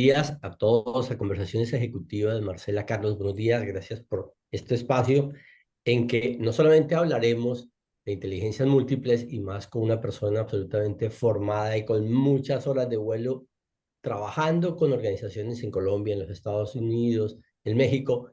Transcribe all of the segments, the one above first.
días a todos a Conversaciones Ejecutivas. Marcela, Carlos, buenos días. Gracias por este espacio en que no solamente hablaremos de inteligencias múltiples y más con una persona absolutamente formada y con muchas horas de vuelo trabajando con organizaciones en Colombia, en los Estados Unidos, en México,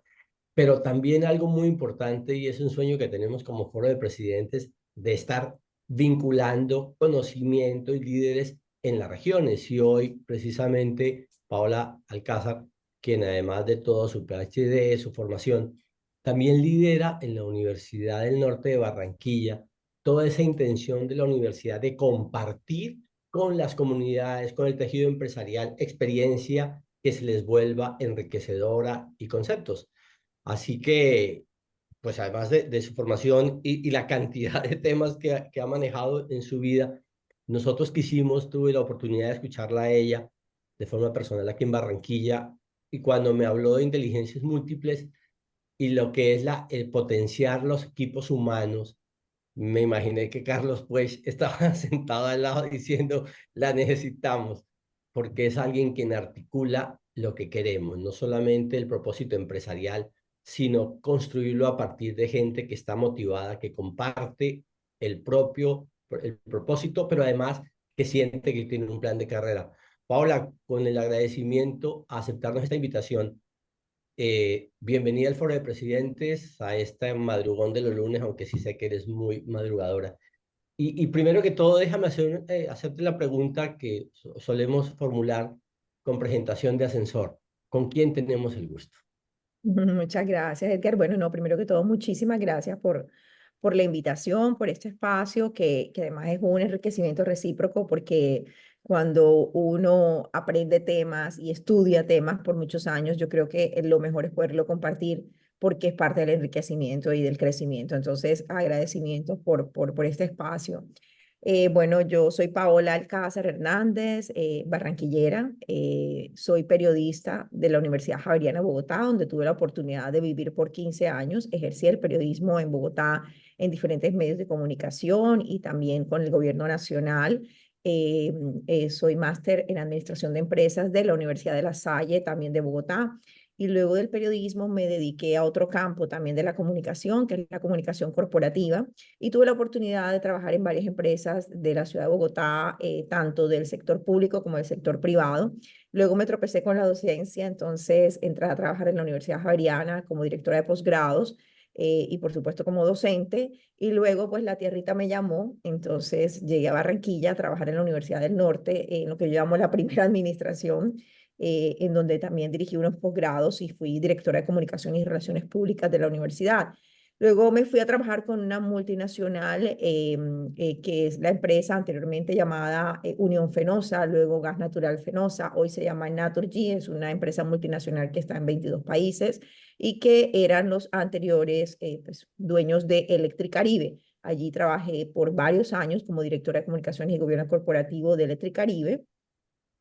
pero también algo muy importante y es un sueño que tenemos como Foro de Presidentes de estar vinculando conocimiento y líderes en las regiones. Y hoy precisamente Paola Alcázar, quien además de todo su PhD, su formación, también lidera en la Universidad del Norte de Barranquilla toda esa intención de la universidad de compartir con las comunidades, con el tejido empresarial, experiencia que se les vuelva enriquecedora y conceptos. Así que, pues además de su formación y la cantidad de temas que ha manejado en su vida, nosotros quisimos, tuve la oportunidad de escucharla a ella de forma personal aquí en Barranquilla, y cuando me habló de inteligencias múltiples y lo que es el potenciar los equipos humanos, me imaginé que Carlos pues estaba sentado al lado diciendo, la necesitamos, porque es alguien quien articula lo que queremos, no solamente el propósito empresarial, sino construirlo a partir de gente que está motivada, que comparte el propósito, pero además que siente que tiene un plan de carrera. Paola, con el agradecimiento a aceptarnos esta invitación, bienvenida al Foro de Presidentes, a este madrugón de los lunes, aunque sí sé que eres muy madrugadora. Y primero que todo, déjame hacerte la pregunta que solemos formular con presentación de ascensor. ¿Con quién tenemos el gusto? Muchas gracias, Edgar. Bueno, no, primero que todo, muchísimas gracias por la invitación, por este espacio, que además es un enriquecimiento recíproco, porque cuando uno aprende temas y estudia temas por muchos años, yo creo que lo mejor es poderlo compartir porque es parte del enriquecimiento y del crecimiento. Entonces, agradecimientos por este espacio. Bueno, yo soy Paola Alcázar Hernández, barranquillera. Soy periodista de la Universidad Javeriana de Bogotá, donde tuve la oportunidad de vivir por 15 años. Ejercí el periodismo en Bogotá en diferentes medios de comunicación y también con el gobierno nacional. Eh, Soy máster en administración de empresas de la Universidad de La Salle, también de Bogotá. Y luego del periodismo me dediqué a otro campo también de la comunicación, que es la comunicación corporativa, y tuve la oportunidad de trabajar en varias empresas de la ciudad de Bogotá, tanto del sector público como del sector privado. Luego me tropecé con la docencia, entonces entré a trabajar en la Universidad Javeriana como directora de posgrados, y por supuesto como docente, y luego pues la tierrita me llamó, entonces llegué a Barranquilla a trabajar en la Universidad del Norte, en lo que yo llamo la primera administración, en donde también dirigí unos posgrados y fui directora de comunicación y relaciones públicas de la universidad. Luego me fui a trabajar con una multinacional, que es la empresa anteriormente llamada Unión Fenosa, luego Gas Natural Fenosa, hoy se llama Naturgy, es una empresa multinacional que está en 22 países y que eran los anteriores pues, dueños de Electricaribe. Allí trabajé por varios años como directora de comunicaciones y gobierno corporativo de Electricaribe.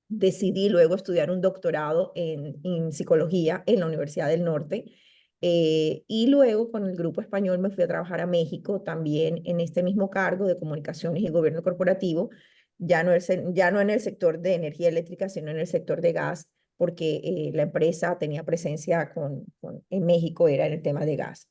Decidí luego estudiar un doctorado en psicología en la Universidad del Norte, y luego con el grupo español me fui a trabajar a México también en este mismo cargo de comunicaciones y gobierno corporativo, ya no en el sector de energía eléctrica, sino en el sector de gas, porque la empresa tenía presencia en México, era en el tema de gas.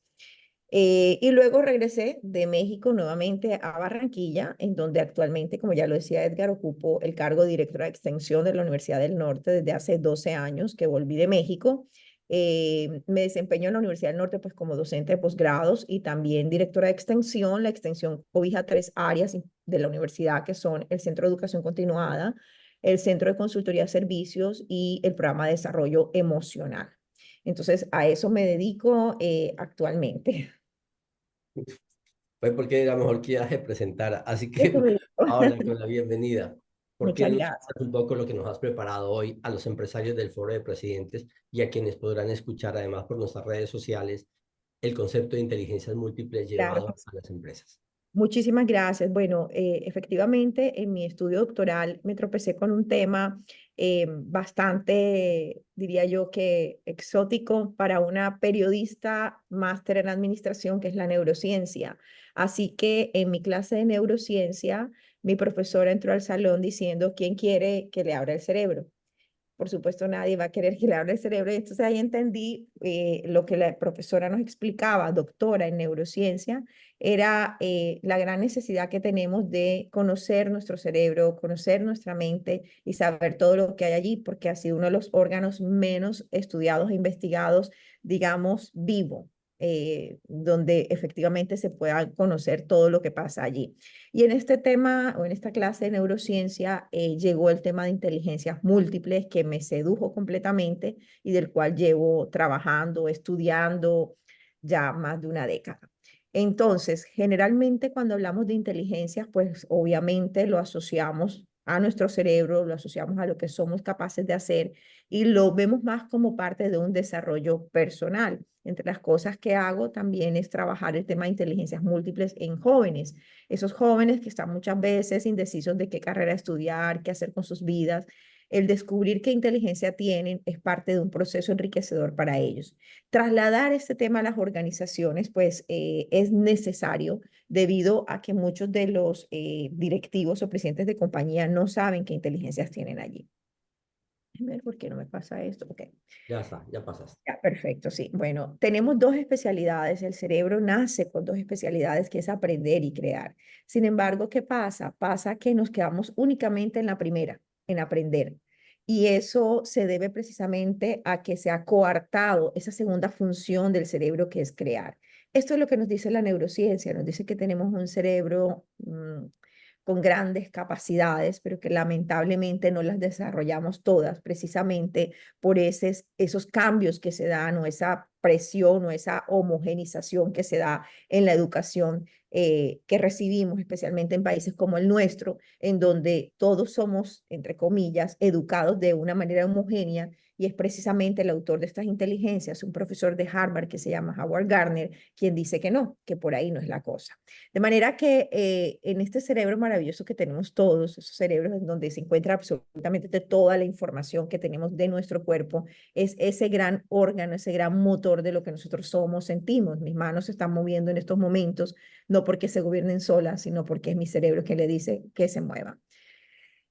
Y luego regresé de México nuevamente a Barranquilla, en donde actualmente, como ya lo decía Edgar, ocupo el cargo de directora de extensión de la Universidad del Norte desde hace 12 años que volví de México. Me desempeño en la Universidad del Norte pues como docente de posgrados y también directora de extensión. La extensión cobija tres áreas de la universidad, que son el Centro de Educación Continuada, el Centro de Consultoría de Servicios y el Programa de Desarrollo Emocional. Entonces, a eso me dedico actualmente. Fue porque era mejor que ya se presentara. Así Eso que, me dijo. Paola, con la bienvenida. ¿Por qué Muchas no nos gracias. cuentas un poco lo que nos has preparado hoy a los empresarios del Foro de Presidentes y a quienes podrán escuchar además por nuestras redes sociales el concepto de inteligencias múltiples Claro llevado que a sí. las empresas? Muchísimas gracias. Bueno, efectivamente, en mi estudio doctoral me tropecé con un tema bastante, diría yo, que exótico para una periodista máster en administración, que es la neurociencia. Así que en mi clase de neurociencia, mi profesora entró al salón diciendo, ¿quién quiere que le abra el cerebro? por supuesto nadie va a querer que le hable el cerebro. Y entonces ahí entendí lo que la profesora nos explicaba, doctora en neurociencia, era la gran necesidad que tenemos de conocer nuestro cerebro, conocer nuestra mente y saber todo lo que hay allí, porque ha sido uno de los órganos menos estudiados e investigados, digamos, vivo. Donde efectivamente se pueda conocer todo lo que pasa allí. Y en este tema o en esta clase de neurociencia llegó el tema de inteligencias múltiples que me sedujo completamente y del cual llevo trabajando, estudiando ya más de una década. Entonces, generalmente cuando hablamos de inteligencias, pues obviamente lo asociamos a nuestro cerebro, lo asociamos a lo que somos capaces de hacer y lo vemos más como parte de un desarrollo personal. Entre las cosas que hago también es trabajar el tema de inteligencias múltiples en jóvenes, esos jóvenes que están muchas veces indecisos de qué carrera estudiar, qué hacer con sus vidas. El descubrir qué inteligencia tienen es parte de un proceso enriquecedor para ellos. Trasladar este tema a las organizaciones, pues es necesario debido a que muchos de los directivos o presidentes de compañía no saben qué inteligencias tienen allí. A ver, ¿por qué no me pasa esto? Ok. Ya está, ya pasaste. Ya, perfecto, sí. Bueno, tenemos dos especialidades. El cerebro nace con dos especialidades, que es aprender y crear. Sin embargo, ¿qué pasa? Pasa que nos quedamos únicamente en la primera, en aprender. Y eso se debe precisamente a que se ha coartado esa segunda función del cerebro, que es crear. Esto es lo que nos dice la neurociencia. Nos dice que tenemos un cerebro con grandes capacidades, pero que lamentablemente no las desarrollamos todas, precisamente por esos cambios que se dan o esa presión o esa homogenización que se da en la educación que recibimos, especialmente en países como el nuestro, en donde todos somos, entre comillas, educados de una manera homogénea. Y es precisamente el autor de estas inteligencias, un profesor de Harvard que se llama Howard Gardner, quien dice que no, que por ahí no es la cosa. De manera que en este cerebro maravilloso que tenemos todos, esos cerebros en donde se encuentra absolutamente toda la información que tenemos de nuestro cuerpo, es ese gran órgano, ese gran motor de lo que nosotros somos, sentimos. Mis manos se están moviendo en estos momentos, no porque se gobiernen solas, sino porque es mi cerebro que le dice que se mueva.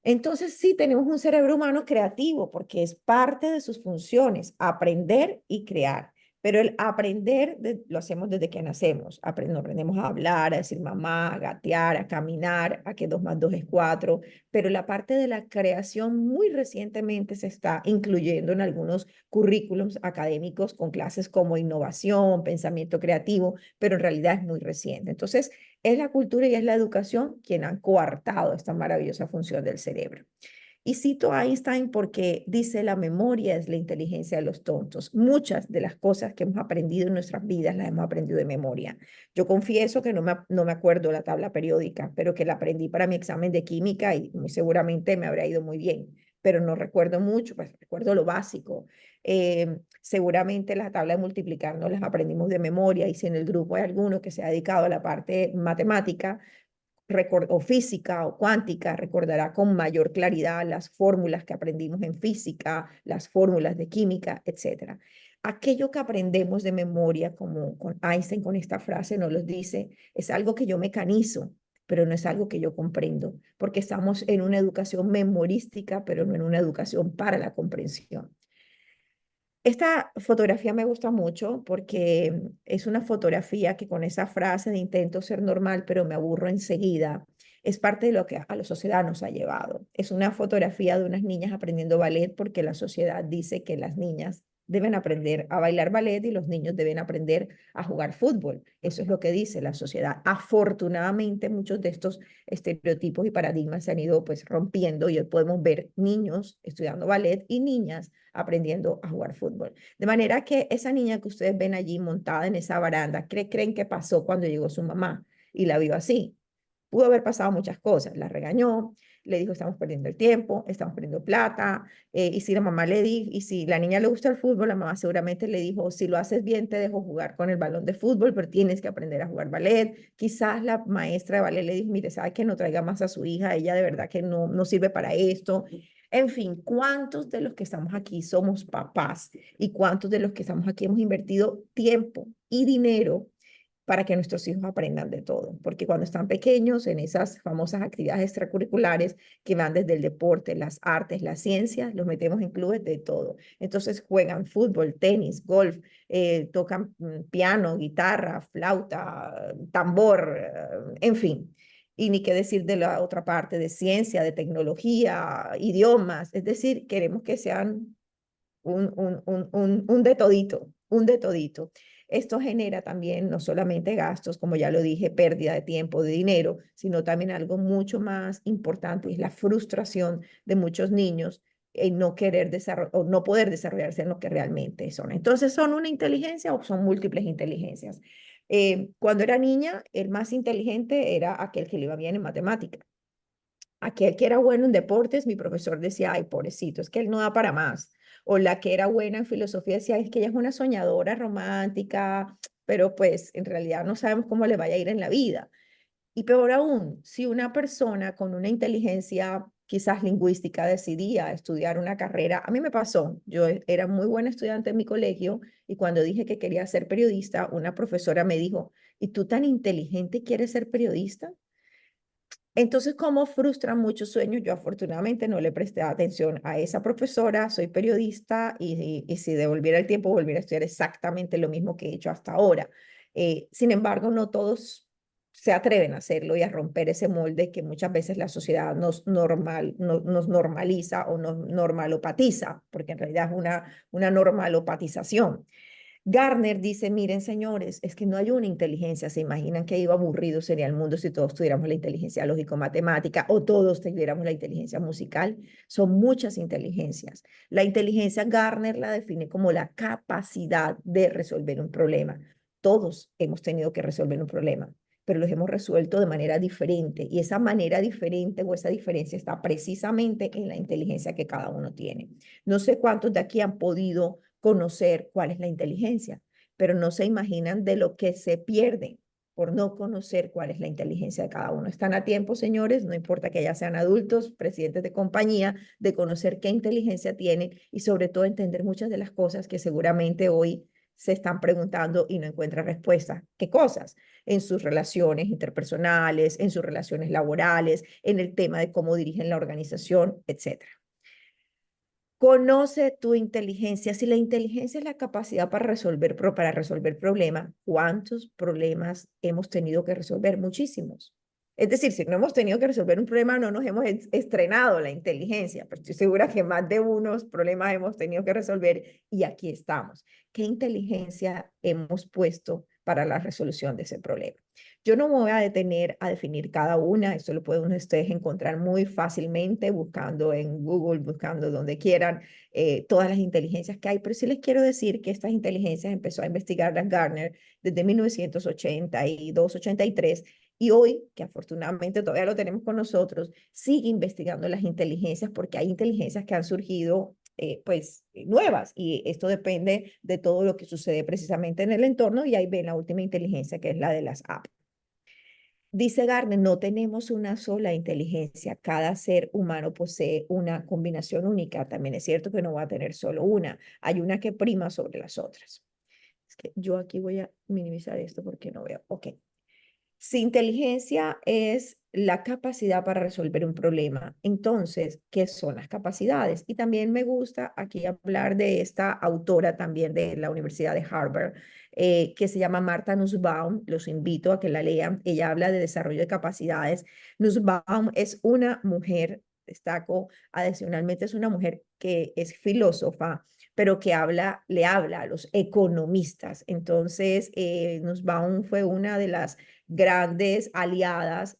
Entonces, sí, tenemos un cerebro humano creativo porque es parte de sus funciones, aprender y crear. Pero el aprender lo hacemos desde que nacemos. Aprendemos a hablar, a decir mamá, a gatear, a caminar, a que 2 más 2 es 4. Pero la parte de la creación muy recientemente se está incluyendo en algunos currículums académicos con clases como innovación, pensamiento creativo, pero en realidad es muy reciente. Entonces, es la cultura y es la educación quien han coartado esta maravillosa función del cerebro. Y cito a Einstein porque dice, la memoria es la inteligencia de los tontos. Muchas de las cosas que hemos aprendido en nuestras vidas las hemos aprendido de memoria. Yo confieso que no me acuerdo la tabla periódica, pero que la aprendí para mi examen de química y muy seguramente me habrá ido muy bien, pero no recuerdo mucho, pues recuerdo lo básico. Seguramente la tabla de multiplicar no las aprendimos de memoria y si en el grupo hay alguno que se ha dedicado a la parte matemática, o física o cuántica, recordará con mayor claridad las fórmulas que aprendimos en física, las fórmulas de química, etcétera. Aquello que aprendemos de memoria, como con Einstein con esta frase nos lo dice, es algo que yo mecanizo, pero no es algo que yo comprendo, porque estamos en una educación memorística, pero no en una educación para la comprensión. Esta fotografía me gusta mucho porque es una fotografía que con esa frase de intento ser normal, pero me aburro enseguida, es parte de lo que a la sociedad nos ha llevado. Es una fotografía de unas niñas aprendiendo ballet porque la sociedad dice que las niñas deben aprender a bailar ballet y los niños deben aprender a jugar fútbol. Eso es lo que dice la sociedad. Afortunadamente, muchos de estos estereotipos y paradigmas se han ido pues rompiendo y hoy podemos ver niños estudiando ballet y niñas aprendiendo a jugar fútbol. De manera que esa niña que ustedes ven allí montada en esa baranda, ¿creen que pasó cuando llegó su mamá y la vio así? Pudo haber pasado muchas cosas. La regañó, le dijo, estamos perdiendo el tiempo, estamos perdiendo plata. Y si la mamá le dijo, y si la niña le gusta el fútbol, la mamá seguramente le dijo, si lo haces bien, te dejo jugar con el balón de fútbol, pero tienes que aprender a jugar ballet. Quizás la maestra de ballet le dijo, mire, sabe que no traiga más a su hija, ella de verdad que no sirve para esto. En fin, ¿cuántos de los que estamos aquí somos papás? ¿Y cuántos de los que estamos aquí hemos invertido tiempo y dinero para que nuestros hijos aprendan de todo, porque cuando están pequeños, en esas famosas actividades extracurriculares que van desde el deporte, las artes, las ciencias, los metemos en clubes de todo. Entonces juegan fútbol, tenis, golf, tocan piano, guitarra, flauta, tambor, en fin. Y ni qué decir de la otra parte, de ciencia, de tecnología, idiomas. Es decir, queremos que sean un de todito, un de todito. Esto genera también no solamente gastos, como ya lo dije, pérdida de tiempo, de dinero, sino también algo mucho más importante, y es la frustración de muchos niños en no querer desarrollar o no poder desarrollarse en lo que realmente son. Entonces, ¿son una inteligencia o son múltiples inteligencias? Cuando era niña, el más inteligente era aquel que le iba bien en matemática. Aquel que era bueno en deportes, mi profesor decía, ay, pobrecito, es que él no da para más. O la que era buena en filosofía decía, es que ella es una soñadora romántica, pero pues en realidad no sabemos cómo le vaya a ir en la vida. Y peor aún, si una persona con una inteligencia quizás lingüística decidía estudiar una carrera, a mí me pasó, yo era muy buena estudiante en mi colegio y cuando dije que quería ser periodista, una profesora me dijo, ¿y tú tan inteligente quieres ser periodista? Entonces, ¿cómo frustran muchos sueños? Yo afortunadamente no le presté atención a esa profesora, soy periodista y si devolviera el tiempo, volviera a estudiar exactamente lo mismo que he hecho hasta ahora. Sin embargo, no todos se atreven a hacerlo y a romper ese molde que muchas veces la sociedad nos normaliza o nos normalopatiza, porque en realidad es una normalopatización. Garner dice, miren señores, es que no hay una inteligencia, se imaginan que iba aburrido sería el mundo si todos tuviéramos la inteligencia lógico-matemática o todos tuviéramos la inteligencia musical. Son muchas inteligencias. La inteligencia Garner la define como la capacidad de resolver un problema. Todos hemos tenido que resolver un problema, pero los hemos resuelto de manera diferente y esa manera diferente o esa diferencia está precisamente en la inteligencia que cada uno tiene. No sé cuántos de aquí han podido conocer cuál es la inteligencia, pero no se imaginan de lo que se pierde por no conocer cuál es la inteligencia de cada uno. Están a tiempo, señores, no importa que ya sean adultos, presidentes de compañía, de conocer qué inteligencia tienen y sobre todo entender muchas de las cosas que seguramente hoy se están preguntando y no encuentran respuesta. ¿Qué cosas? En sus relaciones interpersonales, en sus relaciones laborales, en el tema de cómo dirigen la organización, etcétera. Conoce tu inteligencia. Si la inteligencia es la capacidad para resolver problemas, ¿cuántos problemas hemos tenido que resolver? Muchísimos. Es decir, si no hemos tenido que resolver un problema, no nos hemos estrenado la inteligencia, pero estoy segura que más de unos problemas hemos tenido que resolver y aquí estamos. ¿Qué inteligencia hemos puesto para la resolución de ese problema? Yo no me voy a detener a definir cada una, esto lo pueden ustedes encontrar muy fácilmente buscando en Google, buscando donde quieran, todas las inteligencias que hay, pero sí les quiero decir que estas inteligencias empezó a investigarlas Gartner desde 1982, 83, y hoy, que afortunadamente todavía lo tenemos con nosotros, sigue investigando las inteligencias porque hay inteligencias que han surgido nuevas y esto depende de todo lo que sucede precisamente en el entorno y ahí ven la última inteligencia que es la de las apps. Dice Gardner, no tenemos una sola inteligencia, cada ser humano posee una combinación única. También es cierto que no va a tener solo una, hay una que prima sobre las otras. Es que yo aquí voy a minimizar esto porque no veo. Ok. Si inteligencia es la capacidad para resolver un problema, entonces, ¿qué son las capacidades? Y también me gusta aquí hablar de esta autora también de la Universidad de Harvard, que se llama Martha Nussbaum. Los invito a que la lean. Ella habla de desarrollo de capacidades. Nussbaum es una mujer, destaco adicionalmente, es una mujer que es filósofa, pero que le habla a los economistas. Entonces, Nussbaum fue una de las grandes aliadas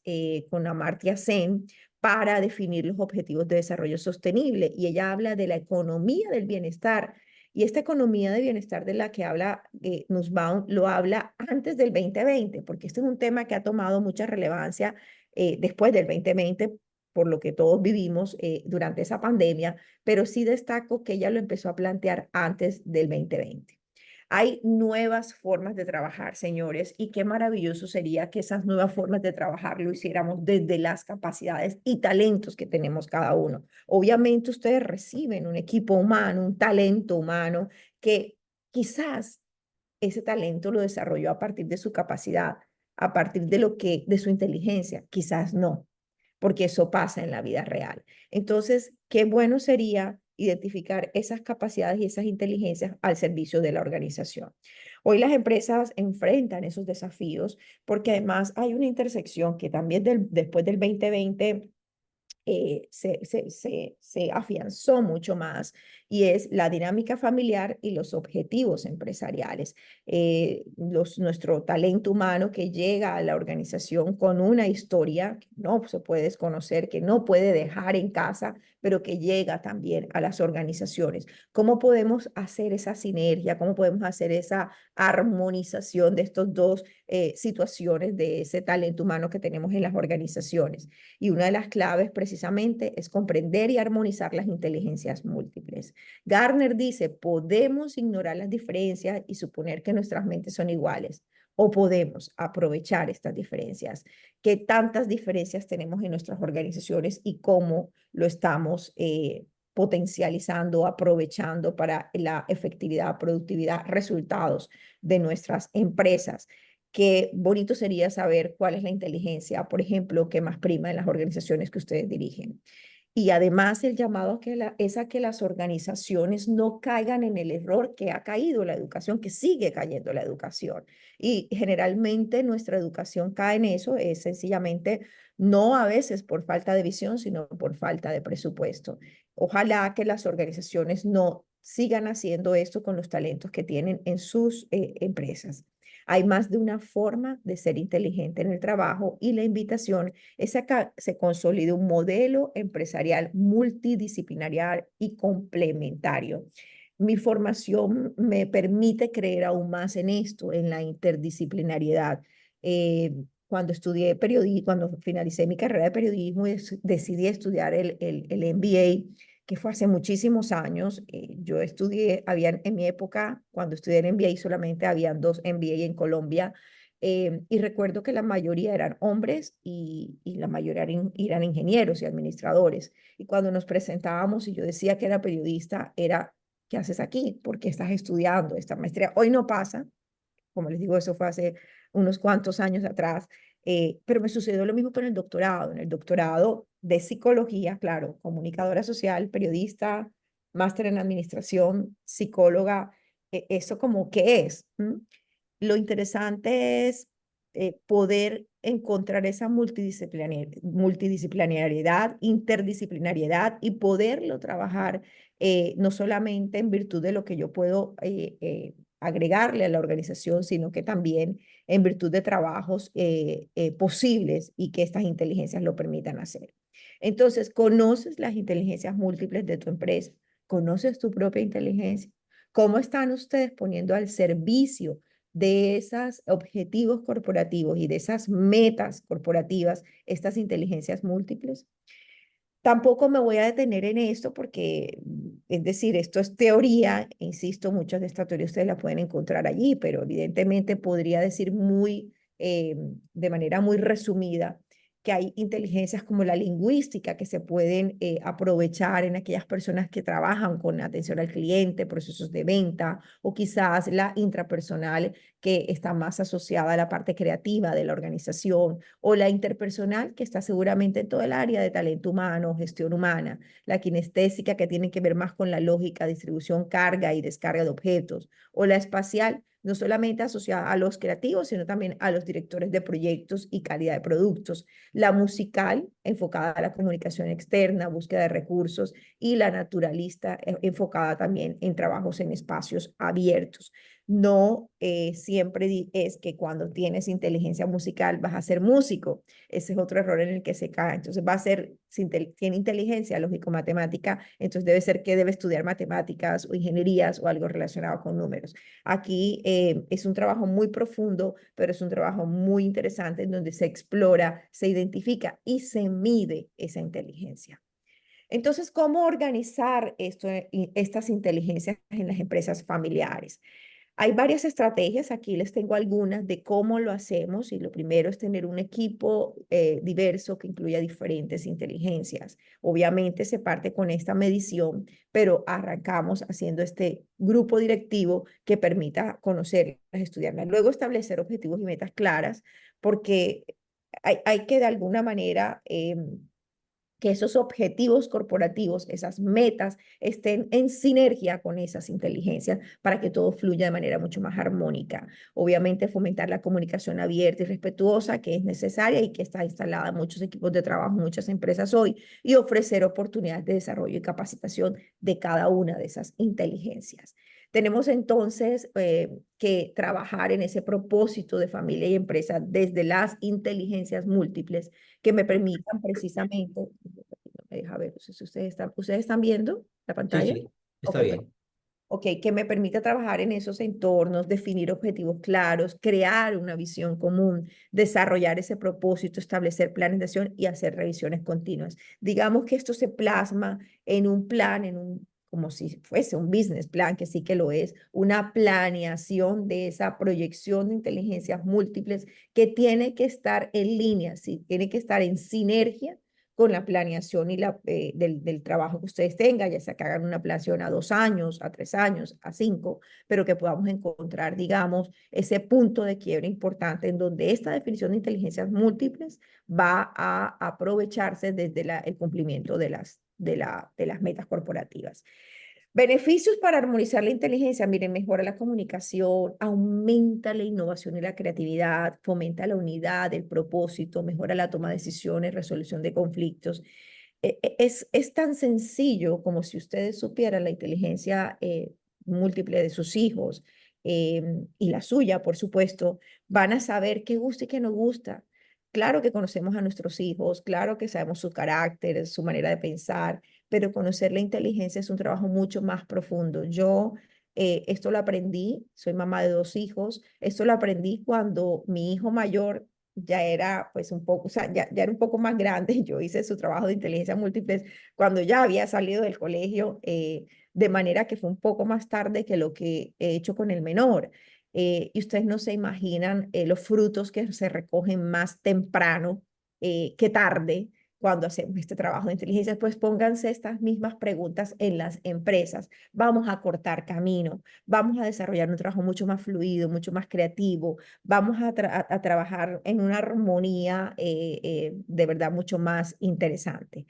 con Amartya Sen para definir los objetivos de desarrollo sostenible. Y ella habla de la economía del bienestar. Y esta economía de bienestar de la que habla Nussbaum lo habla antes del 2020, porque este es un tema que ha tomado mucha relevancia después del 2020 por lo que todos vivimos durante esa pandemia, pero sí destaco que ella lo empezó a plantear antes del 2020. Hay nuevas formas de trabajar, señores, y qué maravilloso sería que esas nuevas formas de trabajar lo hiciéramos desde las capacidades y talentos que tenemos cada uno. Obviamente ustedes reciben un equipo humano, un talento humano que quizás ese talento lo desarrolló a partir de su capacidad, a partir de de su inteligencia. Quizás no, porque eso pasa en la vida real. Entonces, qué bueno sería identificar esas capacidades y esas inteligencias al servicio de la organización. Hoy las empresas enfrentan esos desafíos porque además hay una intersección que también después del 2020 se afianzó mucho más y es la dinámica familiar y los objetivos empresariales. Nuestro talento humano que llega a la organización con una historia que no se puede desconocer, que no puede dejar en casa, pero que llega también a las organizaciones. ¿Cómo podemos hacer esa sinergia? ¿Cómo podemos hacer esa armonización de estos dos situaciones de ese talento humano que tenemos en las organizaciones? Y una de las claves precisamente es comprender y armonizar las inteligencias múltiples. Garner dice, podemos ignorar las diferencias y suponer que nuestras mentes son iguales, o podemos aprovechar estas diferencias. ¿Qué tantas diferencias tenemos en nuestras organizaciones y cómo lo estamos potencializando, aprovechando para la efectividad, productividad, resultados de nuestras empresas? Qué bonito sería saber cuál es la inteligencia, por ejemplo, que más prima en las organizaciones que ustedes dirigen. Y además el llamado a es a que las organizaciones no caigan en el error que ha caído la educación, que sigue cayendo la educación. Y generalmente nuestra educación cae en eso, es sencillamente no a veces por falta de visión, sino por falta de presupuesto. Ojalá que las organizaciones no sigan haciendo esto con los talentos que tienen en sus empresas. Hay más de una forma de ser inteligente en el trabajo y la invitación es a que se consolide un modelo empresarial multidisciplinario y complementario. Mi formación me permite creer aún más en esto, en la interdisciplinariedad. Cuando estudié periodismo, cuando finalicé mi carrera de periodismo, decidí estudiar el MBA, que fue hace muchísimos años. Yo estudié, en mi época, cuando estudié el MBA, solamente habían dos MBA en Colombia. Y recuerdo que la mayoría eran hombres y la mayoría eran ingenieros y administradores. Y cuando nos presentábamos y yo decía que era periodista, era, ¿qué haces aquí? ¿Por qué estás estudiando esta maestría? Hoy no pasa, como les digo, eso fue hace unos cuantos años atrás, pero me sucedió lo mismo con el doctorado. En el doctorado de psicología, claro, comunicadora social, periodista, máster en administración, psicóloga, ¿eso como qué es? ¿Mm? Lo interesante es poder encontrar esa multidisciplinariedad, interdisciplinariedad y poderlo trabajar no solamente en virtud de lo que yo puedo agregarle a la organización, sino que también en virtud de trabajos posibles y que estas inteligencias lo permitan hacer. Entonces, conoces las inteligencias múltiples de tu empresa, conoces tu propia inteligencia. ¿Cómo están ustedes poniendo al servicio de esos objetivos corporativos y de esas metas corporativas estas inteligencias múltiples? Tampoco me voy a detener en esto porque, es decir, esto es teoría, insisto, muchas de estas teorías ustedes las pueden encontrar allí, pero evidentemente podría decir de manera muy resumida que hay inteligencias como la lingüística que se pueden aprovechar en aquellas personas que trabajan con atención al cliente, procesos de venta, o quizás la intrapersonal que está más asociada a la parte creativa de la organización, o la interpersonal que está seguramente en todo el área de talento humano, gestión humana, la kinestésica que tiene que ver más con la lógica, distribución, carga y descarga de objetos, o la espacial no solamente asociada a los creativos, sino también a los directores de proyectos y calidad de productos, la musical, enfocada a la comunicación externa, búsqueda de recursos, y la naturalista, enfocada también en trabajos en espacios abiertos. No siempre es que cuando tienes inteligencia musical vas a ser músico. Ese es otro error en el que se cae. Entonces va a ser, si tiene inteligencia lógico-matemática, entonces debe ser que debe estudiar matemáticas o ingenierías o algo relacionado con números. Aquí es un trabajo muy profundo, pero es un trabajo muy interesante en donde se explora, se identifica y se mide esa inteligencia. Entonces, ¿cómo organizar estas inteligencias en las empresas familiares? Hay varias estrategias, aquí les tengo algunas de cómo lo hacemos y lo primero es tener un equipo diverso que incluya diferentes inteligencias. Obviamente se parte con esta medición, pero arrancamos haciendo este grupo directivo que permita conocerlas, estudiarlas. Luego establecer objetivos y metas claras porque hay que de alguna manera que esos objetivos corporativos, esas metas, estén en sinergia con esas inteligencias para que todo fluya de manera mucho más armónica. Obviamente, fomentar la comunicación abierta y respetuosa, que es necesaria y que está instalada en muchos equipos de trabajo, en muchas empresas hoy, y ofrecer oportunidades de desarrollo y capacitación de cada una de esas inteligencias. Tenemos entonces que trabajar en ese propósito de familia y empresa desde las inteligencias múltiples que me permitan precisamente, no me deja ver, si ustedes están viendo la Sí, pantalla. sí, está Ok, bien. ok, que me permita trabajar en esos entornos, definir objetivos claros, crear una visión común, desarrollar ese propósito, establecer planes de acción y hacer revisiones continuas. Digamos que esto se plasma en un plan, como si fuese un business plan, que sí que lo es, una planeación de esa proyección de inteligencias múltiples que tiene que estar en línea, ¿sí? Tiene que estar en sinergia con la planeación y del trabajo que ustedes tengan, ya sea que hagan una planeación a 2 años, a 3 años, a 5, pero que podamos encontrar, digamos, ese punto de quiebre importante en donde esta definición de inteligencias múltiples va a aprovecharse desde el cumplimiento de las metas corporativas. Beneficios para armonizar la inteligencia. Miren, mejora la comunicación, aumenta la innovación y la creatividad, fomenta la unidad, el propósito, mejora la toma de decisiones, resolución de conflictos. Es tan sencillo como si ustedes supieran la inteligencia múltiple de sus hijos y la suya, por supuesto, van a saber qué gusta y qué no gusta. Claro que conocemos a nuestros hijos, claro que sabemos su carácter, su manera de pensar, pero conocer la inteligencia es un trabajo mucho más profundo. Yo esto lo aprendí, soy mamá de 2 hijos, esto lo aprendí cuando mi hijo mayor ya era pues un poco, o sea, ya era un poco más grande. Yo hice su trabajo de inteligencia múltiple cuando ya había salido del colegio, de manera que fue un poco más tarde que lo que he hecho con el menor. Y ustedes no se imaginan los frutos que se recogen más temprano que tarde cuando hacemos este trabajo de inteligencia. Pues pónganse estas mismas preguntas en las empresas. Vamos a cortar camino, vamos a desarrollar un trabajo mucho más fluido, mucho más creativo, vamos a trabajar en una armonía de verdad mucho más interesante.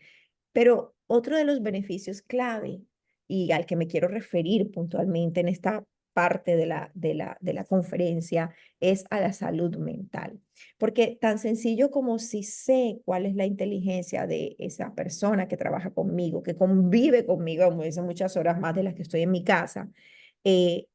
Pero otro de los beneficios clave y al que me quiero referir puntualmente en esta parte de la conferencia es a la salud mental. Porque tan sencillo como si sé cuál es la inteligencia de esa persona que trabaja conmigo, que convive conmigo, como dicen, muchas horas más de las que estoy en mi casa, eh,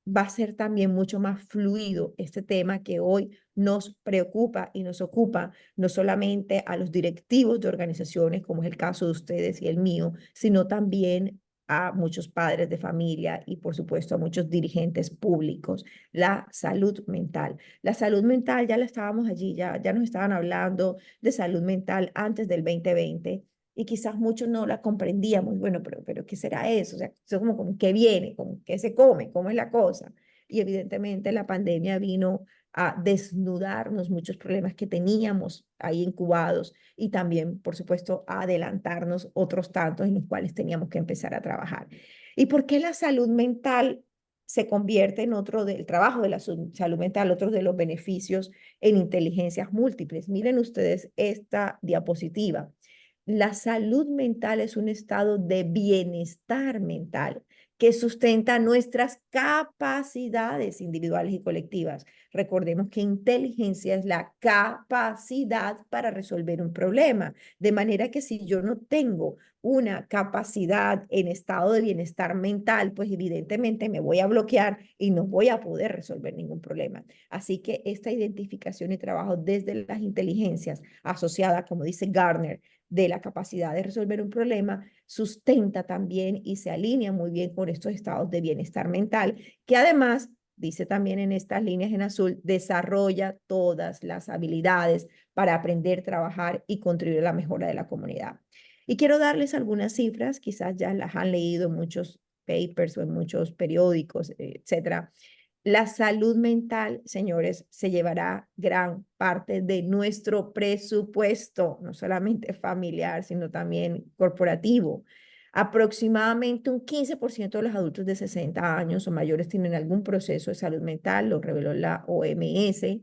va a ser también mucho más fluido este tema que hoy nos preocupa y nos ocupa no solamente a los directivos de organizaciones, como es el caso de ustedes y el mío, sino también a muchos padres de familia y por supuesto a muchos dirigentes públicos, la salud mental. La salud mental ya la estábamos allí, ya nos estaban hablando de salud mental antes del 2020 y quizás muchos no la comprendíamos. Bueno, pero ¿qué será eso? O sea, eso como qué viene, como qué se come, cómo es la cosa. Y evidentemente la pandemia vino a desnudarnos muchos problemas que teníamos ahí incubados y también, por supuesto, a adelantarnos otros tantos en los cuales teníamos que empezar a trabajar. ¿Y por qué la salud mental se convierte en otro del trabajo de la salud mental, otro de los beneficios en inteligencias múltiples? Miren ustedes esta diapositiva. La salud mental es un estado de bienestar mental que sustenta nuestras capacidades individuales y colectivas. Recordemos que inteligencia es la capacidad para resolver un problema, de manera que si yo no tengo una capacidad en estado de bienestar mental, pues evidentemente me voy a bloquear y no voy a poder resolver ningún problema. Así que esta identificación y trabajo desde las inteligencias asociada, como dice Gardner, de la capacidad de resolver un problema, sustenta también y se alinea muy bien con estos estados de bienestar mental, que además, dice también en estas líneas en azul, desarrolla todas las habilidades para aprender, trabajar y contribuir a la mejora de la comunidad. Y quiero darles algunas cifras, quizás ya las han leído en muchos papers o en muchos periódicos, etcétera. La salud mental, señores, se llevará gran parte de nuestro presupuesto, no solamente familiar, sino también corporativo. Aproximadamente un 15% de los adultos de 60 años o mayores tienen algún proceso de salud mental, lo reveló la OMS.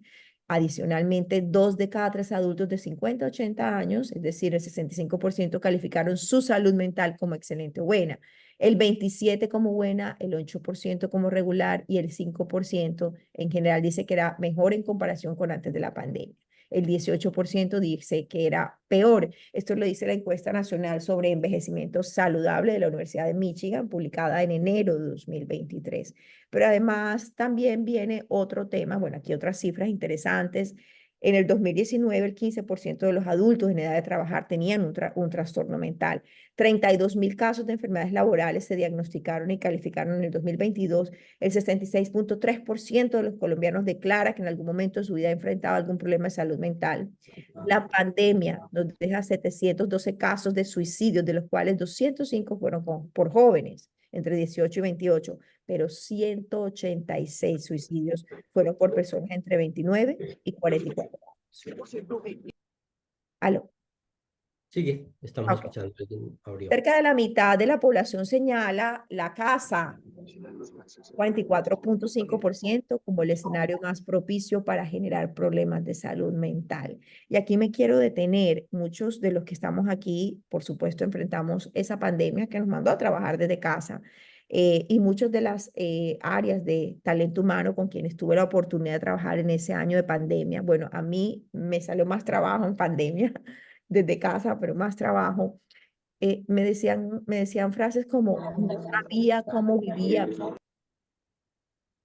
Adicionalmente, 2 de cada 3 adultos de 50 a 80 años, es decir, el 65%, calificaron su salud mental como excelente o buena, el 27% como buena, el 8% como regular y el 5% en general dice que era mejor en comparación con antes de la pandemia. El 18% dice que era peor. Esto lo dice la encuesta nacional sobre envejecimiento saludable de la Universidad de Michigan, publicada en enero de 2023. Pero además también viene otro tema, bueno, aquí otras cifras interesantes. En el 2019, el 15% de los adultos en edad de trabajar tenían un trastorno mental. 32.000 casos de enfermedades laborales se diagnosticaron y calificaron en el 2022. El 66.3% de los colombianos declara que en algún momento de su vida ha enfrentado algún problema de salud mental. La pandemia nos deja 712 casos de suicidios, de los cuales 205 fueron por jóvenes entre 18 y 28, pero 186 suicidios fueron por personas entre 29 y 44 años. Aló. Sigue, estamos Ok. escuchando. Alguien abrió. Cerca de la mitad de la población señala la casa, 44.5%, como el escenario más propicio para generar problemas de salud mental. Y aquí me quiero detener. Muchos de los que estamos aquí, por supuesto, enfrentamos esa pandemia que nos mandó a trabajar desde casa. Y muchas de las áreas de talento humano con quienes tuve la oportunidad de trabajar en ese año de pandemia, bueno, a mí me salió más trabajo en pandemia desde casa, pero más trabajo. Me decían frases como, no sabía cómo vivía,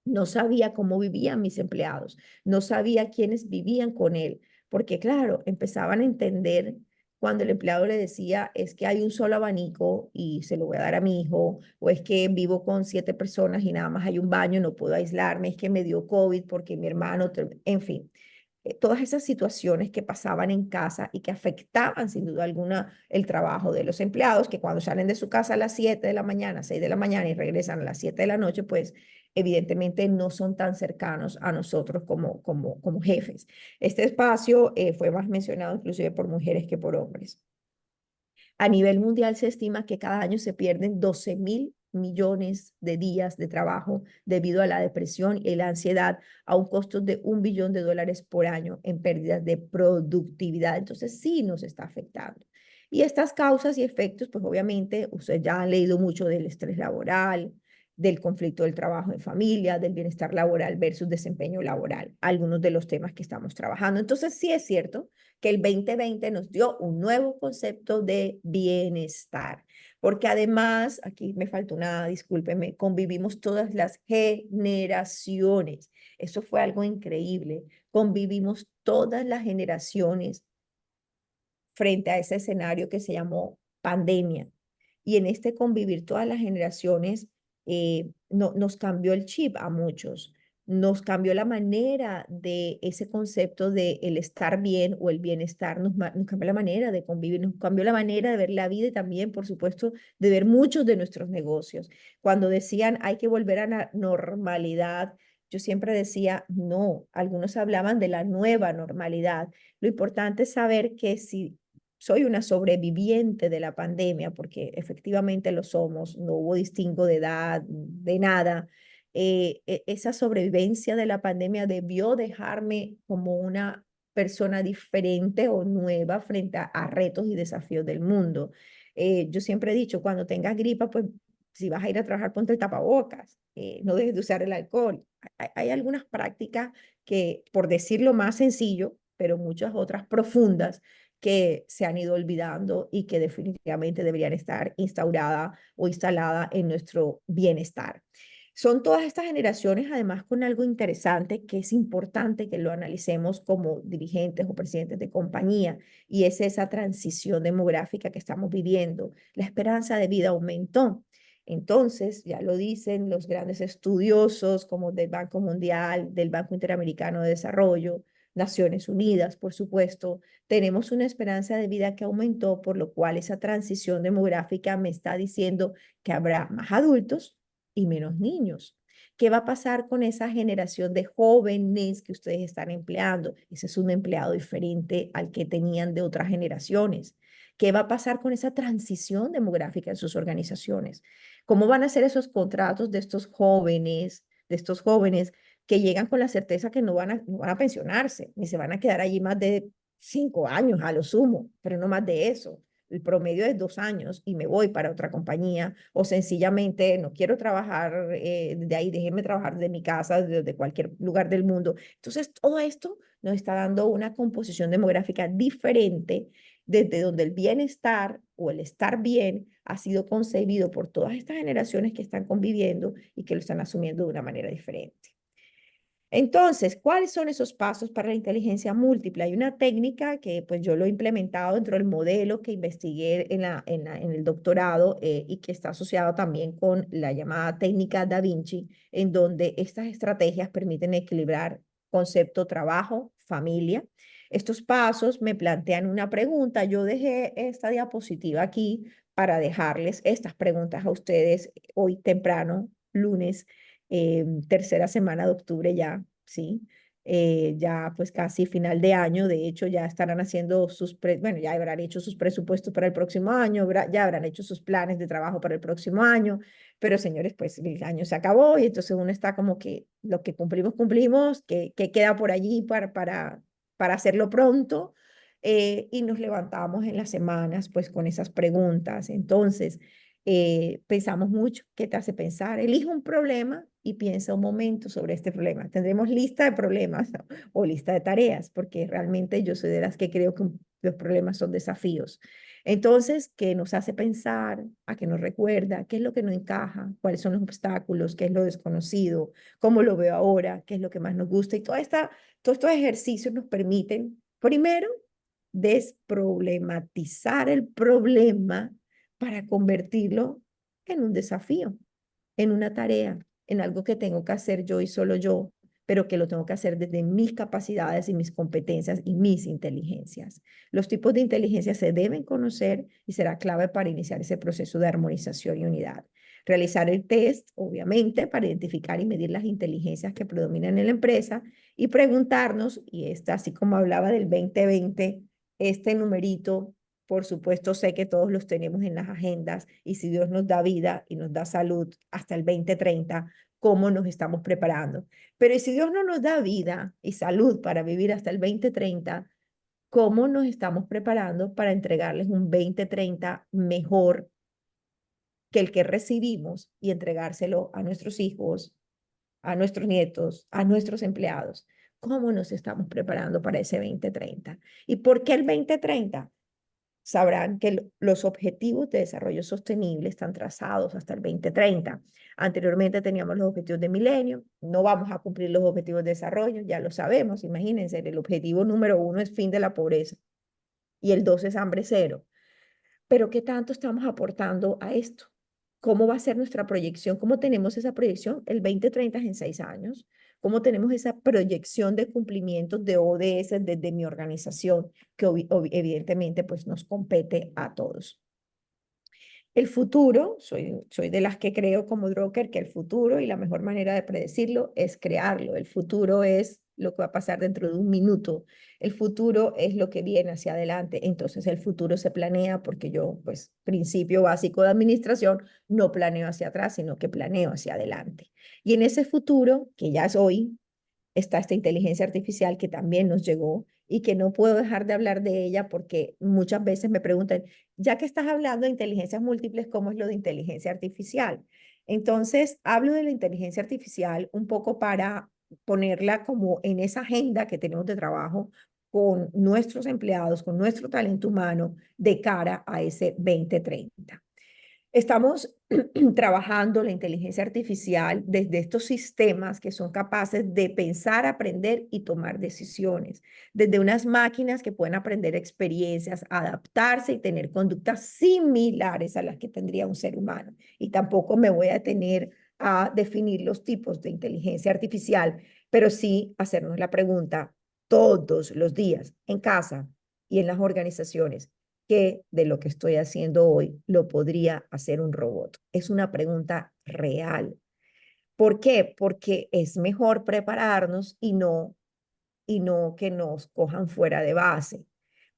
no sabía cómo vivían mis empleados, no sabía quiénes vivían con él, porque claro, empezaban a entender cuando el empleado le decía, es que hay un solo abanico y se lo voy a dar a mi hijo, o es que vivo con 7 personas y nada más hay un baño, no puedo aislarme, es que me dio COVID porque mi hermano, en fin. Todas esas situaciones que pasaban en casa y que afectaban sin duda alguna el trabajo de los empleados, que cuando salen de su casa a las 7 de la mañana, 6 de la mañana y regresan a las 7 de la noche, pues evidentemente no son tan cercanos a nosotros como jefes. Este espacio fue más mencionado inclusive por mujeres que por hombres. A nivel mundial se estima que cada año se pierden 12.000 millones de días de trabajo debido a la depresión y la ansiedad a un costo de $1 billón por año en pérdidas de productividad. Entonces sí nos está afectando. Y estas causas y efectos, pues obviamente ustedes ya han leído mucho del estrés laboral, del conflicto del trabajo en familia, del bienestar laboral versus desempeño laboral, algunos de los temas que estamos trabajando. Entonces sí es cierto que el 2020 nos dio un nuevo concepto de bienestar, porque además, aquí me faltó una, discúlpeme, convivimos todas las generaciones. Eso fue algo increíble. Convivimos todas las generaciones frente a ese escenario que se llamó pandemia. Y en este convivir todas las generaciones, nos cambió el chip a muchos, nos cambió la manera de ese concepto de el estar bien o el bienestar, nos cambió la manera de convivir, nos cambió la manera de ver la vida y también, por supuesto, de ver muchos de nuestros negocios. Cuando decían hay que volver a la normalidad, yo siempre decía, no, algunos hablaban de la nueva normalidad. Lo importante es saber que si soy una sobreviviente de la pandemia, porque efectivamente lo somos, no hubo distingo de edad, de nada. Esa sobrevivencia de la pandemia debió dejarme como una persona diferente o nueva frente a retos y desafíos del mundo. Yo siempre he dicho, cuando tengas gripa, pues si vas a ir a trabajar, ponte el tapabocas, no dejes de usar el alcohol. Hay algunas prácticas que, por decirlo más sencillo, pero muchas otras profundas, que se han ido olvidando y que definitivamente deberían estar instauradas o instaladas en nuestro bienestar. Son todas estas generaciones, además, con algo interesante que es importante que lo analicemos como dirigentes o presidentes de compañía, y es esa transición demográfica que estamos viviendo. La esperanza de vida aumentó. Entonces, ya lo dicen los grandes estudiosos como del Banco Mundial, del Banco Interamericano de Desarrollo, Naciones Unidas, por supuesto, tenemos una esperanza de vida que aumentó, por lo cual esa transición demográfica me está diciendo que habrá más adultos y menos niños. ¿Qué va a pasar con esa generación de jóvenes que ustedes están empleando? Ese es un empleado diferente al que tenían de otras generaciones. ¿Qué va a pasar con esa transición demográfica en sus organizaciones? ¿Cómo van a ser esos contratos de estos jóvenes que llegan con la certeza que no van a pensionarse, ni se van a quedar allí más de 5 años a lo sumo, pero no más de eso? El promedio es 2 años y me voy para otra compañía, o sencillamente no quiero trabajar de ahí, déjenme trabajar de mi casa, de cualquier lugar del mundo. Entonces, todo esto nos está dando una composición demográfica diferente, desde donde el bienestar o el estar bien ha sido concebido por todas estas generaciones que están conviviendo y que lo están asumiendo de una manera diferente. Entonces, ¿cuáles son esos pasos para la inteligencia múltiple? Hay una técnica que pues yo lo he implementado dentro del modelo que investigué en el doctorado, y que está asociado también con la llamada técnica Da Vinci, en donde estas estrategias permiten equilibrar concepto trabajo, familia. Estos pasos me plantean una pregunta. Yo dejé esta diapositiva aquí para dejarles estas preguntas a ustedes hoy temprano, lunes, tercera semana de octubre ya, ¿sí? Ya pues casi final de año, de hecho ya estarán haciendo bueno, ya habrán hecho sus presupuestos para el próximo año, ya habrán hecho sus planes de trabajo para el próximo año, pero señores, pues el año se acabó y entonces uno está como que lo que cumplimos, cumplimos, que queda por allí para hacerlo pronto. Y nos levantamos en las semanas pues con esas preguntas. Entonces, pensamos mucho. ¿Qué te hace pensar? Elige un problema y piensa un momento sobre este problema. Tendremos lista de problemas, ¿no? O lista de tareas, porque realmente yo soy de las que creo que los problemas son desafíos. Entonces, ¿qué nos hace pensar? ¿A qué nos recuerda? ¿Qué es lo que no encaja? ¿Cuáles son los obstáculos? ¿Qué es lo desconocido? ¿Cómo lo veo ahora? ¿Qué es lo que más nos gusta? Y todos estos ejercicios nos permiten, primero, desproblematizar el problema para convertirlo en un desafío, en una tarea, en algo que tengo que hacer yo y solo yo, pero que lo tengo que hacer desde mis capacidades y mis competencias y mis inteligencias. Los tipos de inteligencia se deben conocer y será clave para iniciar ese proceso de armonización y unidad. Realizar el test, obviamente, para identificar y medir las inteligencias que predominan en la empresa y preguntarnos, y esta, así como hablaba del 2020, este numerito, por supuesto, sé que todos los tenemos en las agendas y si Dios nos da vida y nos da salud hasta el 2030, ¿cómo nos estamos preparando? Pero y si Dios no nos da vida y salud para vivir hasta el 2030, ¿cómo nos estamos preparando para entregarles un 2030 mejor que el que recibimos y entregárselo a nuestros hijos, a nuestros nietos, a nuestros empleados? ¿Cómo nos estamos preparando para ese 2030? ¿Y por qué el 2030? Sabrán que los objetivos de desarrollo sostenible están trazados hasta el 2030. Anteriormente teníamos los objetivos de milenio, no vamos a cumplir los objetivos de desarrollo, ya lo sabemos, imagínense, el objetivo número 1 es fin de la pobreza y el 2 es hambre cero. Pero ¿qué tanto estamos aportando a esto? ¿Cómo va a ser nuestra proyección? ¿Cómo tenemos esa proyección? El 2030 es en 6 años. ¿Cómo tenemos esa proyección de cumplimiento de ODS desde mi organización, que evidentemente pues nos compete a todos? El futuro, soy de las que creo como Drucker que el futuro y la mejor manera de predecirlo es crearlo. El futuro es lo que va a pasar dentro de un minuto. El futuro es lo que viene hacia adelante. Entonces el futuro se planea porque yo, pues, principio básico de administración, no planeo hacia atrás, sino que planeo hacia adelante. Y en ese futuro, que ya es hoy, está esta inteligencia artificial que también nos llegó y que no puedo dejar de hablar de ella porque muchas veces me preguntan, ya que estás hablando de inteligencias múltiples, ¿cómo es lo de inteligencia artificial? Entonces, hablo de la inteligencia artificial un poco para ponerla como en esa agenda que tenemos de trabajo con nuestros empleados, con nuestro talento humano de cara a ese 2030. Estamos trabajando la inteligencia artificial desde estos sistemas que son capaces de pensar, aprender y tomar decisiones, desde unas máquinas que pueden aprender experiencias, adaptarse y tener conductas similares a las que tendría un ser humano. Y tampoco me voy a detener a definir los tipos de inteligencia artificial, pero sí hacernos la pregunta todos los días en casa y en las organizaciones: ¿qué de lo que estoy haciendo hoy lo podría hacer un robot? Es una pregunta real. ¿Por qué? Porque es mejor prepararnos y no que nos cojan fuera de base.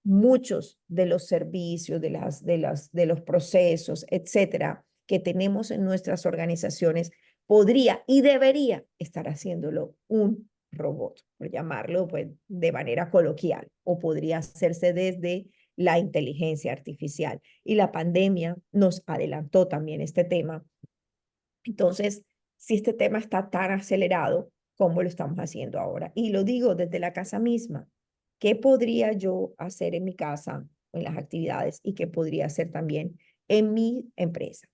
Muchos de los servicios, de los procesos, etcétera, que tenemos en nuestras organizaciones, podría y debería estar haciéndolo un robot, por llamarlo pues, de manera coloquial, o podría hacerse desde la inteligencia artificial. Y la pandemia nos adelantó también este tema. Entonces, si este tema está tan acelerado, ¿cómo lo estamos haciendo ahora? Y lo digo desde la casa misma. ¿Qué podría yo hacer en mi casa, en las actividades, y qué podría hacer también en mi empresa?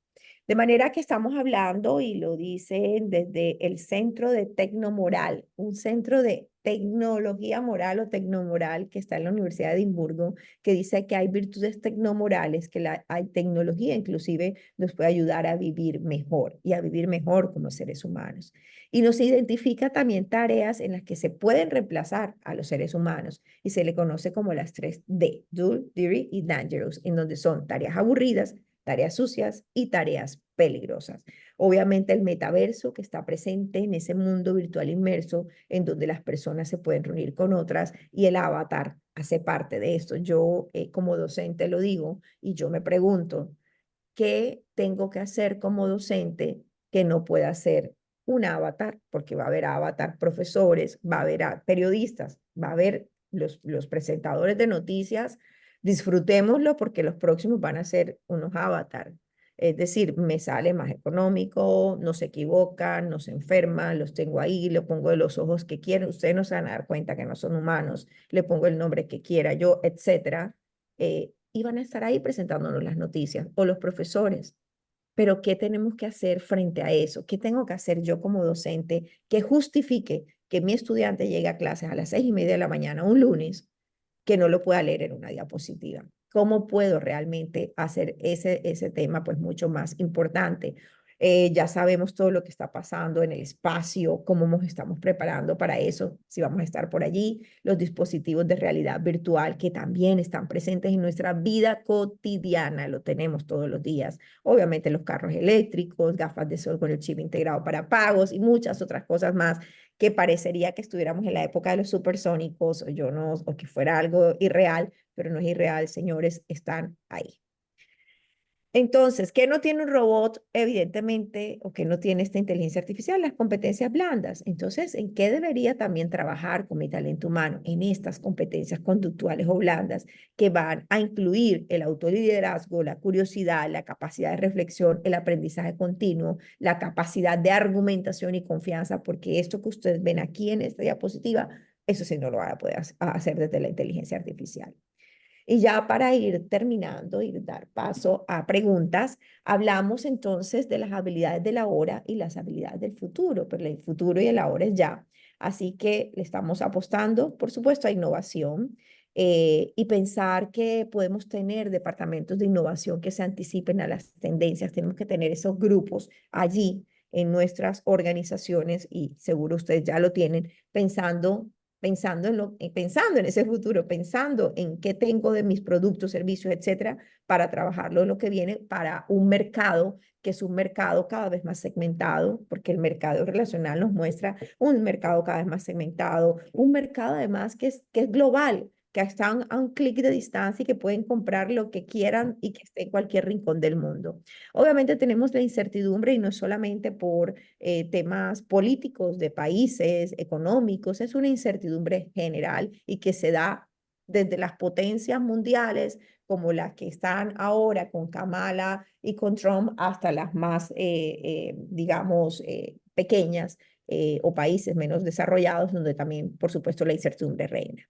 De manera que estamos hablando, y lo dicen desde el Centro de Tecnomoral, un centro de tecnología moral o tecnomoral que está en la Universidad de Edimburgo, que dice que hay virtudes tecnomorales, que hay tecnología inclusive nos puede ayudar a vivir mejor y a vivir mejor como seres humanos. Y nos identifica también tareas en las que se pueden reemplazar a los seres humanos y se le conoce como las 3D, Dull, Dirty y Dangerous, en donde son tareas aburridas, tareas sucias y tareas peligrosas. Obviamente el metaverso que está presente en ese mundo virtual inmerso en donde las personas se pueden reunir con otras y el avatar hace parte de esto. Yo como docente lo digo y yo me pregunto, ¿qué tengo que hacer como docente que no pueda hacer un avatar? Porque va a haber avatar profesores, va a haber periodistas, va a haber los presentadores de noticias. Disfrutémoslo porque los próximos van a ser unos avatar. Es decir, me sale más económico, no se equivocan, no se enferman, los tengo ahí, le pongo de los ojos que quieren, ustedes no se van a dar cuenta que no son humanos, le pongo el nombre que quiera yo, etcétera. Y van a estar ahí presentándonos las noticias o los profesores. Pero ¿qué tenemos que hacer frente a eso? ¿Qué tengo que hacer yo como docente que justifique que mi estudiante llegue a clases a las 6:30 de la mañana un lunes que no lo pueda leer en una diapositiva? ¿Cómo puedo realmente hacer ese tema pues mucho más importante? Ya sabemos todo lo que está pasando en el espacio, cómo nos estamos preparando para eso, si vamos a estar por allí, los dispositivos de realidad virtual que también están presentes en nuestra vida cotidiana, lo tenemos todos los días. Obviamente los carros eléctricos, gafas de sol con el chip integrado para pagos y muchas otras cosas más que parecería que estuviéramos en la época de los supersónicos o yo no, o que fuera algo irreal, pero no es irreal, señores, están ahí. Entonces, ¿qué no tiene un robot, evidentemente, o qué no tiene esta inteligencia artificial? Las competencias blandas. Entonces, ¿en qué debería también trabajar con mi talento humano? En estas competencias conductuales o blandas que van a incluir el autoliderazgo, la curiosidad, la capacidad de reflexión, el aprendizaje continuo, la capacidad de argumentación y confianza, porque esto que ustedes ven aquí en esta diapositiva, eso sí no lo van a poder hacer desde la inteligencia artificial. Y ya para ir terminando y dar paso a preguntas, hablamos entonces de las habilidades del ahora y las habilidades del futuro, pero el futuro y el ahora es ya. Así que le estamos apostando, por supuesto, a innovación y pensar que podemos tener departamentos de innovación que se anticipen a las tendencias. Tenemos que tener esos grupos allí en nuestras organizaciones y seguro ustedes ya lo tienen pensando en ese futuro, pensando en qué tengo de mis productos, servicios, etcétera, para trabajarlo en lo que viene para un mercado que es un mercado cada vez más segmentado, porque el mercado relacional nos muestra un mercado cada vez más segmentado, un mercado además que es global, que están a un clic de distancia y que pueden comprar lo que quieran y que esté en cualquier rincón del mundo. Obviamente tenemos la incertidumbre y no solamente por temas políticos de países, económicos, es una incertidumbre general y que se da desde las potencias mundiales como las que están ahora con Kamala y con Trump hasta las más, digamos, pequeñas o países menos desarrollados, donde también, por supuesto, la incertidumbre reina.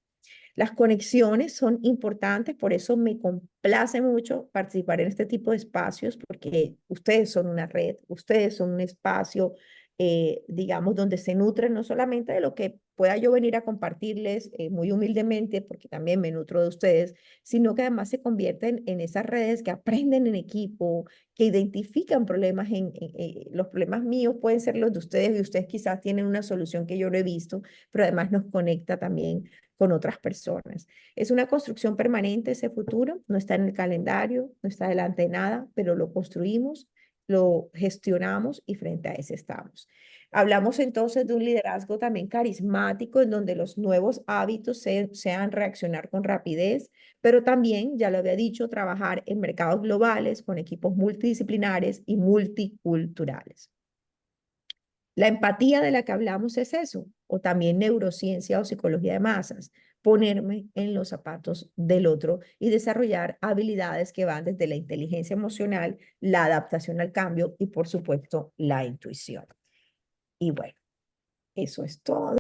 Las conexiones son importantes, por eso me complace mucho participar en este tipo de espacios, porque ustedes son una red, ustedes son un espacio, digamos, donde se nutren no solamente de lo que pueda yo venir a compartirles muy humildemente, porque también me nutro de ustedes, sino que además se convierten en esas redes que aprenden en equipo, que identifican problemas los problemas míos pueden ser los de ustedes y ustedes quizás tienen una solución que yo no he visto, pero además nos conecta también con otras personas. Es una construcción permanente ese futuro, no está en el calendario, no está delante de nada, pero lo construimos lo gestionamos y frente a ese estamos. Hablamos entonces de un liderazgo también carismático en donde los nuevos hábitos sean reaccionar con rapidez, pero también, ya lo había dicho, trabajar en mercados globales con equipos multidisciplinares y multiculturales. La empatía de la que hablamos es eso, o también neurociencia o psicología de masas, ponerme en los zapatos del otro y desarrollar habilidades que van desde la inteligencia emocional, la adaptación al cambio y, por supuesto, la intuición. Y bueno, eso es todo.